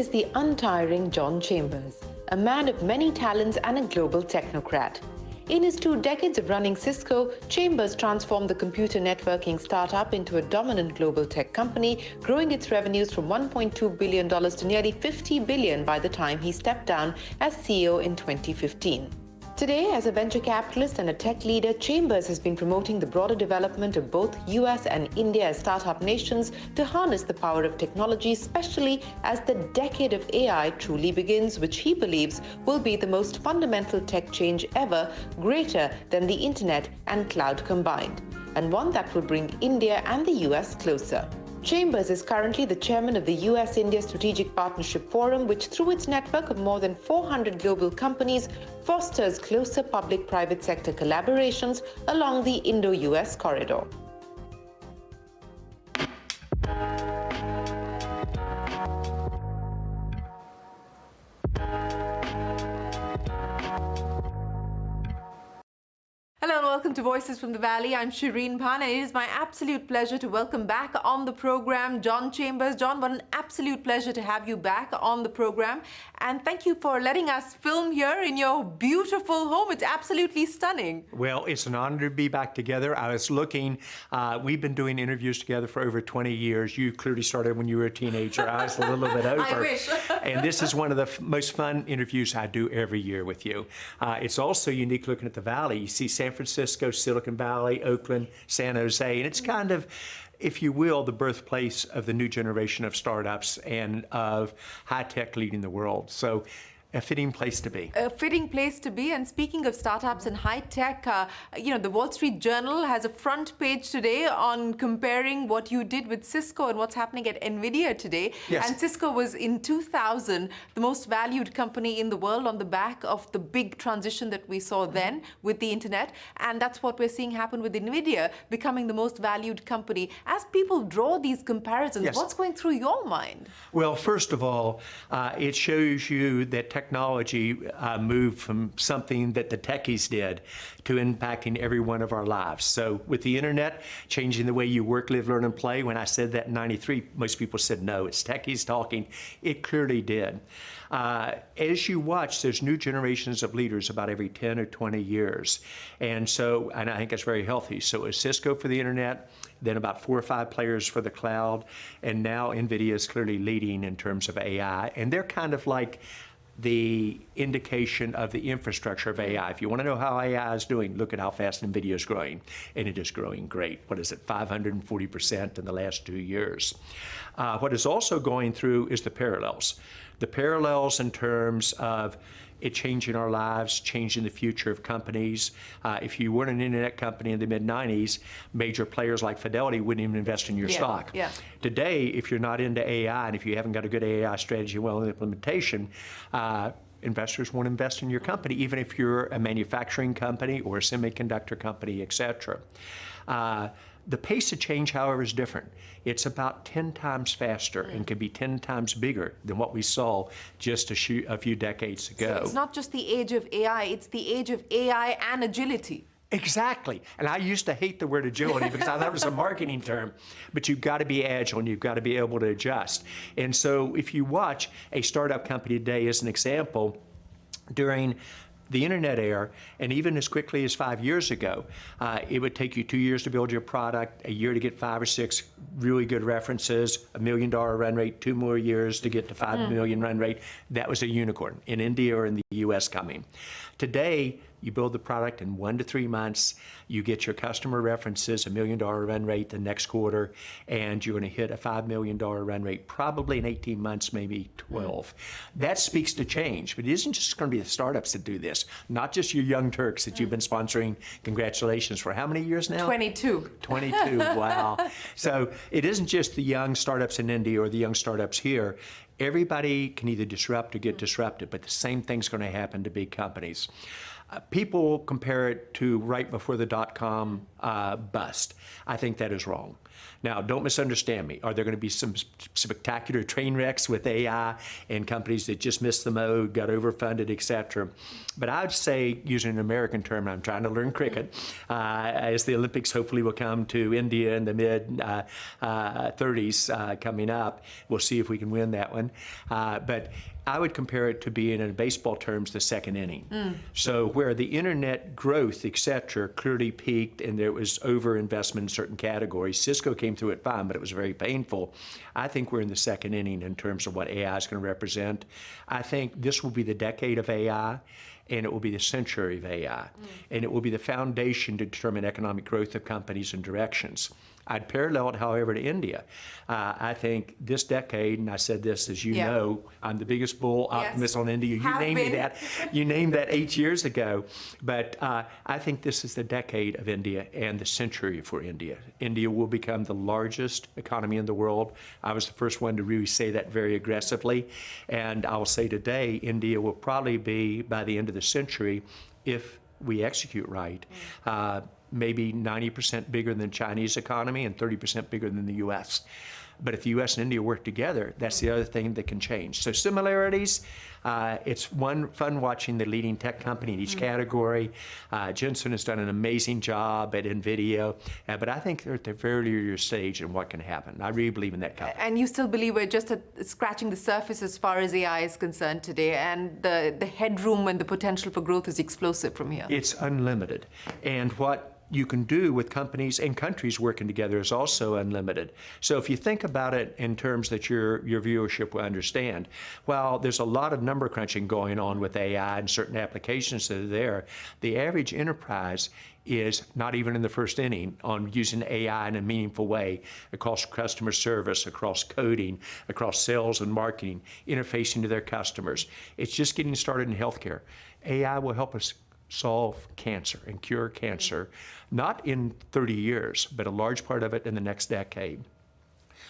is the untiring John Chambers, a man of many talents and a global technocrat. In his 2 decades of running Cisco, Chambers transformed the computer networking startup into a dominant global tech company, growing its revenues from $1.2 billion to nearly $50 billion by the time he stepped down as CEO in 2015. Today, as a venture capitalist and a tech leader, Chambers has been promoting the broader development of both US and India as startup nations to harness the power of technology, especially as the decade of AI truly begins, which he believes will be the most fundamental tech change ever, greater than the internet and cloud combined, and one that will bring India and the US closer. Chambers is currently the chairman of the US-India Strategic Partnership Forum, which through its network of more than 400 global companies fosters closer public-private sector collaborations along the Indo-US corridor. Hello and welcome to Voices from the Valley. I'm Shereen Bhan, and it is my absolute pleasure to welcome back on the program John Chambers. John, what an absolute pleasure to have you back on the program. And thank you for letting us film here in your beautiful home. It's absolutely stunning. Well, it's an honor to be back together. I was looking, we've been doing interviews together for over 20 years. You clearly started when you were a teenager. I was a little bit over. I wish. And this is one of the most fun interviews I do every year with you. It's also unique looking at the Valley. You see San Francisco, Silicon Valley, Oakland, San Jose, and it's kind of, if you will, the birthplace of the new generation of startups and of high tech leading the world. So a fitting place to be. A fitting place to be. And speaking of startups and high tech, the Wall Street Journal has a front page today on comparing what you did with Cisco and what's happening at Nvidia today. Yes. And Cisco was in 2000 the most valued company in the world on the back of the big transition that we saw then with the internet. And that's what we're seeing happen with Nvidia becoming the most valued company. As people draw these comparisons, yes, what's going through your mind? Well, first of all, it shows you that technology moved from something that the techies did to impacting every one of our lives. So with the internet, changing the way you work, live, learn, and play, when I said that in '93, most people said, no, it's techies talking. It clearly did. As you watch, there's new generations of leaders about every 10 or 20 years. And I think it's very healthy. So it's Cisco for the internet, then about 4 or 5 players for the cloud, and now Nvidia is clearly leading in terms of AI. And they're kind of like the indication of the infrastructure of AI. If you want to know how AI is doing, look at how fast Nvidia is growing. And it is growing great. What is it, 540% in the last 2 years. What is also going through is the parallels. The parallels in terms of it changing our lives, changing the future of companies. If you weren't an internet company in the mid-90s, major players like Fidelity wouldn't even invest in your stock. Yeah. Today, if you're not into AI and if you haven't got a good AI strategy well in implementation, investors won't invest in your company, even if you're a manufacturing company or a semiconductor company, et cetera. The pace of change, however, is different. It's about 10 times faster and can be 10 times bigger than what we saw just a few decades ago. So it's not just the age of AI, it's the age of AI and agility. Exactly. And I used to hate the word agility because I thought it was a marketing term. But you've got to be agile and you've got to be able to adjust. And so if you watch a startup company today as an example, during the internet era, and even as quickly as 5 years ago, it would take you 2 years to build your product, a year to get 5 or 6 really good references, $1 million run rate, 2 more years to get to 5 million run rate. That was a unicorn in India or in the US coming. Today, you build the product in 1 to 3 months, you get your customer references, $1 million run rate the next quarter, and you're going to hit a $5 million run rate probably in 18 months, maybe 12. That speaks to change, but it isn't just going to be the startups that do this, not just your young Turks that you've been sponsoring. Congratulations for how many years now? 22. 22, wow. So it isn't just the young startups in India or the young startups here. Everybody can either disrupt or get disrupted, but the same thing's going to happen to big companies. People compare it to right before the dot-com bust. I think that is wrong. Now, don't misunderstand me. Are there going to be some spectacular train wrecks with AI and companies that just missed the mode, got overfunded, et cetera? But I would say, using an American term, I'm trying to learn cricket, as the Olympics hopefully will come to India in the mid-30s coming up. We'll see if we can win that one. But I would compare it to being, in baseball terms, the second inning. So where the internet growth, et cetera, clearly peaked and there was overinvestment in certain categories, Cisco came through it fine, but it was very painful. I think we're in the second inning in terms of what AI is going to represent. I think this will be the decade of AI, and it will be the century of AI. And it will be the foundation to determine economic growth of companies and directions. I'd parallel it, however, to India. I think this decade, and I said this, as you know, I'm the biggest bull optimist on India. You named me that. You named that 8 years ago. But I think this is the decade of India and the century for India. India will become the largest economy in the world. I was the first one to really say that very aggressively. And I will say today, India will probably be, by the end of the century, if we execute right, maybe 90% bigger than the Chinese economy and 30% bigger than the U.S. But if the U.S. and India work together, that's the other thing that can change. So similarities, it's fun watching the leading tech company in each category. Jensen has done an amazing job at Nvidia, but I think they're at the very earlier stage in what can happen. I really believe in that company. And you still believe we're just scratching the surface as far as AI is concerned today, and the headroom and the potential for growth is explosive from here? It's unlimited. And what you can do with companies and countries working together is also unlimited. So if you think about it in terms that your viewership will understand, while there's a lot of number crunching going on with AI and certain applications that are there, the average enterprise is not even in the first inning on using AI in a meaningful way across customer service, across coding, across sales and marketing, interfacing to their customers. It's just getting started in healthcare. AI will help us solve cancer and cure cancer, not in 30 years, but a large part of it in the next decade.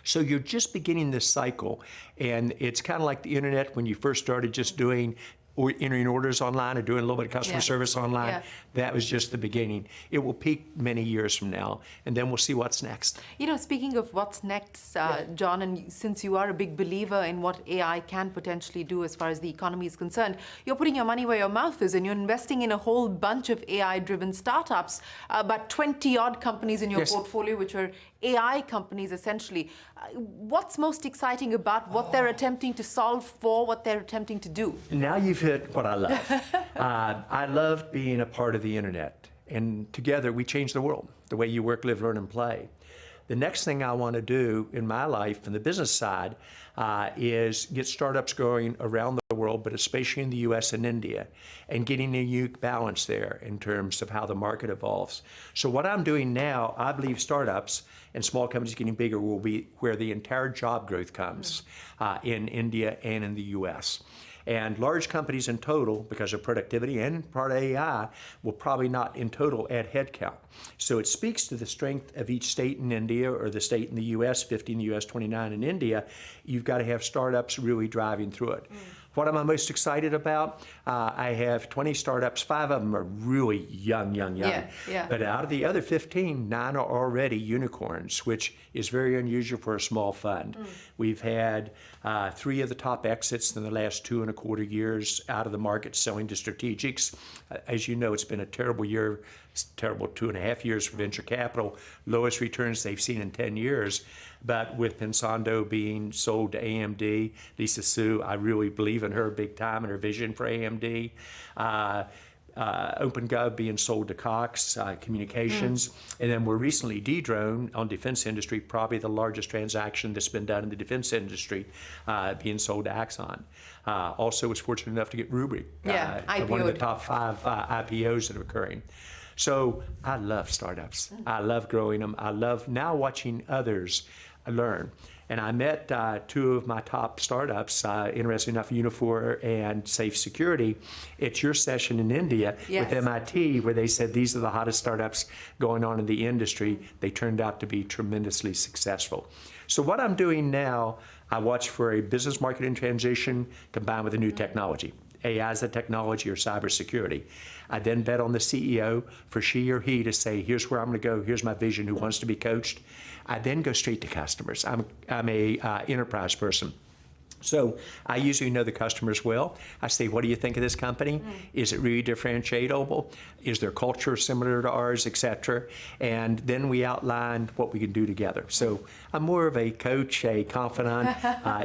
So you're just beginning this cycle, and it's kind of like the internet when you first started just doing or entering orders online or doing a little bit of customer service online. That was just the beginning. It will peak many years from now, and then we'll see what's next. You know, speaking of what's next, John, and since you are a big believer in what AI can potentially do as far as the economy is concerned, you're putting your money where your mouth is, and you're investing in a whole bunch of AI-driven startups, about 20-odd companies in your portfolio, which are AI companies, essentially. What's most exciting about what they're attempting to solve for, what they're attempting to do? Now you've hit what I love. I love being a part of the internet, and together we change the world, the way you work, live, learn, and play. The next thing I want to do in my life, from the business side, is get startups going around the world, but especially in the U.S. and India, and getting a unique balance there in terms of how the market evolves. So what I'm doing now, I believe startups and small companies getting bigger will be where the entire job growth comes in India and in the U.S. And large companies in total, because of productivity and part of AI, will probably not in total add headcount. So it speaks to the strength of each state in India or the state in the US, 50 in the US, 29 in India. You've got to have startups really driving through it. What am I most excited about? I have 20 startups. 5 of them are really young. But out of the other 15, 9 are already unicorns, which is very unusual for a small fund. We've had 3 of the top exits in the last 2.25 years out of the market selling to strategics. As you know, it's been a terrible year, terrible 2.5 years for venture capital, lowest returns they've seen in 10 years. But with Pensando being sold to AMD, Lisa Su, I really believe in her big time and her vision for AMD. OpenGov being sold to Cox Communications. And then we're recently Dedrone on defense industry, probably the largest transaction that's been done in the defense industry, being sold to Axon. Also was fortunate enough to get Rubrik, one of the top 5 IPOs that are occurring. So I love startups. I love growing them. I love now watching others learn. And I met 2 of my top startups, interesting enough, Unifor and Safe Security, at your session in India with MIT, where they said these are the hottest startups going on in the industry. They turned out to be tremendously successful. So what I'm doing now, I watch for a business market in transition combined with a new technology. AI as a technology or cybersecurity. I then bet on the CEO for she or he to say, here's where I'm going to go, here's my vision, who wants to be coached. I then go straight to customers. I'm a enterprise person. So I usually know the customers well. I say, what do you think of this company? Is it really differentiable? Is their culture similar to ours, et cetera? And then we outline what we can do together. So I'm more of a coach, a confidant.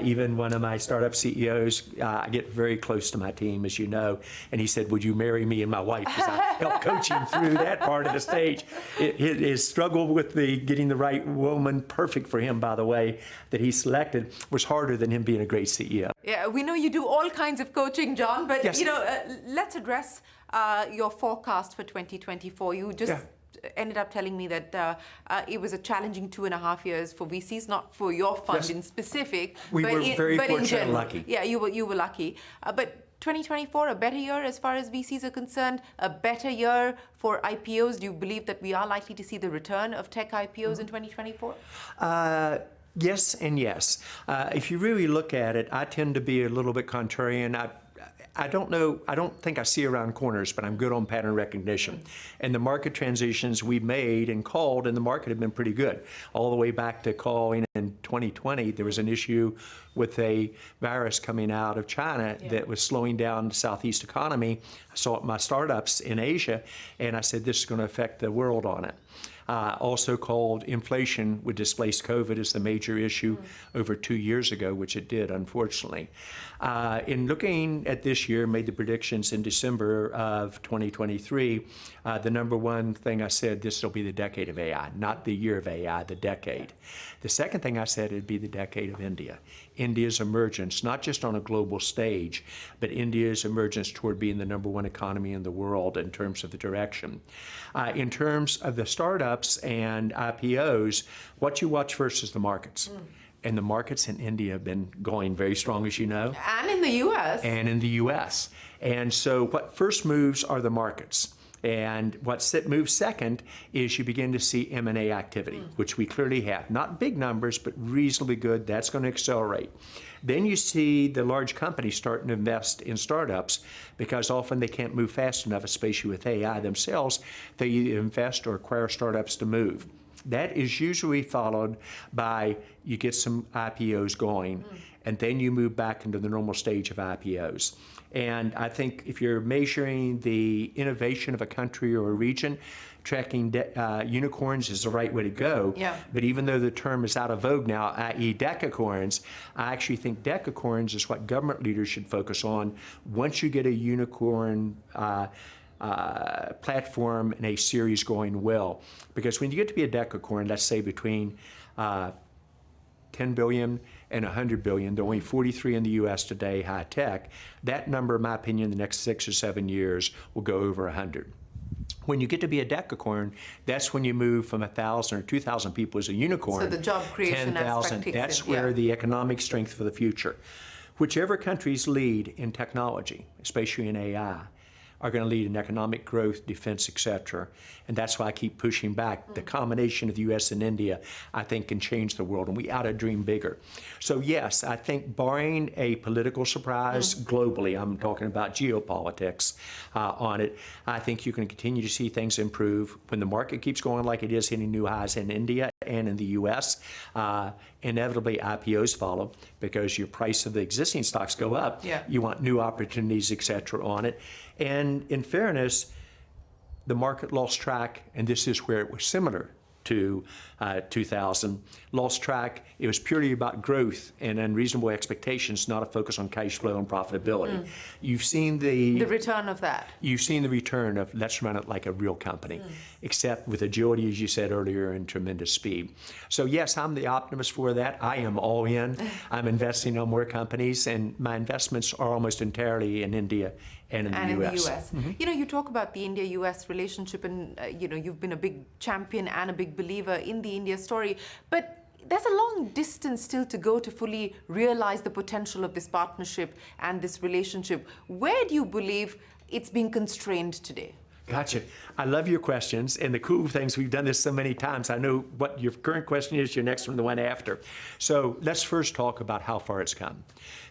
Even one of my startup CEOs, I get very close to my team, as you know. And he said, would you marry me and my wife? Because I helped coach him through that part of the stage. His struggle with getting the right woman, perfect for him, by the way, that he selected, was harder than him being a great CEO. Yeah, we know you do all kinds of coaching, John, but Yes. let's address your forecast for 2024. You just ended up telling me that it was a challenging 2.5 years for VCs, not for your fund in specific. We were very fortunate and lucky. Yeah, you were lucky. But 2024, a better year as far as VCs are concerned, a better year for IPOs. Do you believe that we are likely to see the return of tech IPOs in 2024? Yes and yes. If you really look at it, I tend to be a little bit contrarian. I don't know, I don't think I see around corners, but I'm good on pattern recognition. And the market transitions we made and called in the market have been pretty good. All the way back to calling in 2020, there was an issue with a virus coming out of China that was slowing down the Southeast economy. I saw it in my startups in Asia, and I said, this is going to affect the world on it. Also called inflation would displace COVID as the major issue over 2 years ago, which it did, unfortunately. In looking at this year, made the predictions in December of 2023, the number one thing I said, this will be the decade of AI, not the year of AI, the decade. The second thing I said, it'd be the decade of India. India's emergence, not just on a global stage, but India's emergence toward being the number one economy in the world in terms of the direction. In terms of the startups and IPOs, what you watch first is the markets. And the markets in India have been going very strong, as you know. And in the U.S. And in the U.S. And so what first moves are the markets. And what moves second is you begin to see M&A activity, which we clearly have. Not big numbers, but reasonably good. That's going to accelerate. Then you see the large companies starting to invest in startups because often they can't move fast enough, especially with AI themselves. They either invest or acquire startups to move. That is usually followed by you get some IPOs going, and then you move back into the normal stage of IPOs. And I think if you're measuring the innovation of a country or a region, tracking unicorns is the right way to go. Yeah. But even though the term is out of vogue now, i.e. decacorns, I actually think decacorns is what government leaders should focus on. Once you get a unicorn platform and a series going well. Because when you get to be a decacorn, let's say between 10 billion and 100 billion, there are only 43 in the US today, high tech. That number, in my opinion, in the next 6 or 7 years will go over 100. When you get to be a decacorn, that's when you move from 1,000 or 2,000 people as a unicorn. So the job creation 10,000. That's where the economic strength for the future. Whichever countries lead in technology, especially in AI, are going to lead in economic growth, defense, et cetera. And that's why I keep pushing back. The combination of the US and India, I think, can change the world, and we ought to dream bigger. So yes, I think barring a political surprise globally, I'm talking about geopolitics on it, I think you can continue to see things improve. When the market keeps going like it is, hitting new highs in India and in the US, inevitably IPOs follow because your price of the existing stocks go up. Yeah. You want new opportunities, et cetera, on it. And in fairness, the market lost track, and this is where it was similar to 2000, lost track. It was purely about growth and unreasonable expectations, not a focus on cash flow and profitability. You've seen the return of that. You've seen the return of let's run it like a real company, except with agility, as you said earlier, and tremendous speed. So yes, I'm the optimist for that. I am all in. I'm investing on more companies, and my investments are almost entirely in India and in the US. You know, you talk about the India-US relationship, and you know, you've been a big champion and a big believer in the India story, but there's a long distance still to go to fully realize the potential of this partnership and this relationship. Where do you believe it's being constrained today? Gotcha. I love your questions, and the cool things, we've done this so many times. I know what your current question is, your next one, the one after. So let's first talk about how far it's come.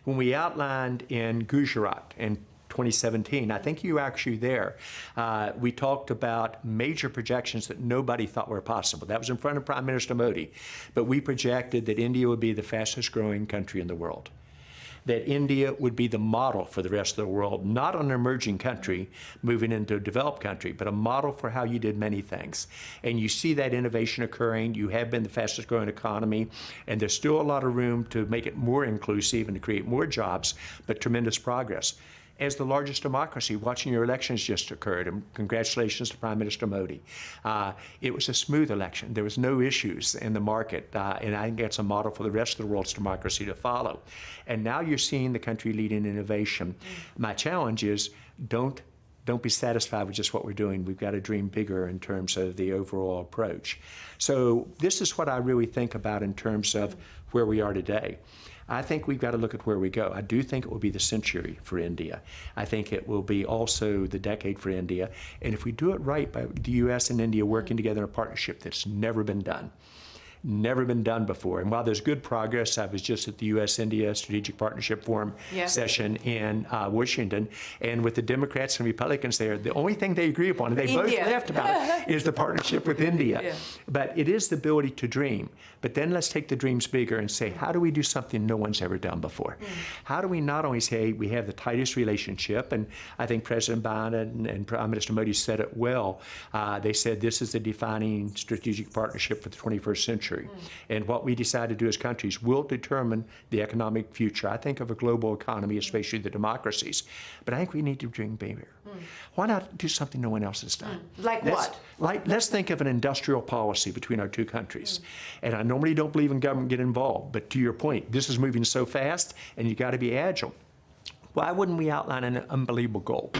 When we outlined in Gujarat, and 2017. I think you were actually there. We talked about major projections that nobody thought were possible. That was in front of Prime Minister Modi. But we projected that India would be the fastest growing country in the world, that India would be the model for the rest of the world, not an emerging country moving into a developed country, but a model for how you did many things. And you see that innovation occurring. You have been the fastest growing economy, and there's still a lot of room to make it more inclusive and to create more jobs, but tremendous progress. As the largest democracy, watching your elections just occurred, and congratulations to Prime Minister Modi. It was a smooth election. There was no issues in the market, and I think that's a model for the rest of the world's democracy to follow. And now you're seeing the country lead in innovation. My challenge is don't be satisfied with just what we're doing. We've got to dream bigger in terms of the overall approach. So this is what I really think about in terms of where we are today. I think we've got to look at where we go. I do think it will be the century for India. I think it will be also the decade for India. And if we do it right by the U.S. and India working together in a partnership that's never been done before. And while there's good progress, I was just at the U.S.-India Strategic Partnership Forum session in Washington, and with the Democrats and Republicans there, the only thing they agree upon, and they both laughed about it, is the partnership with India. Yeah. But it is the ability to dream. But then let's take the dreams bigger and say, how do we do something no one's ever done before? How do we not only say we have the tightest relationship, and I think President Biden and Prime Minister Modi said it well. They said this is the defining strategic partnership for the 21st century. And what we decide to do as countries will determine the economic future, I think, of a global economy, especially the democracies. But I think we need to dream bigger. Why not do something no one else has done? Like what? Let's think of an industrial policy between our two countries. And I normally don't believe in government getting involved, but to your point, this is moving so fast, and you got to be agile. Why wouldn't we outline an unbelievable goal?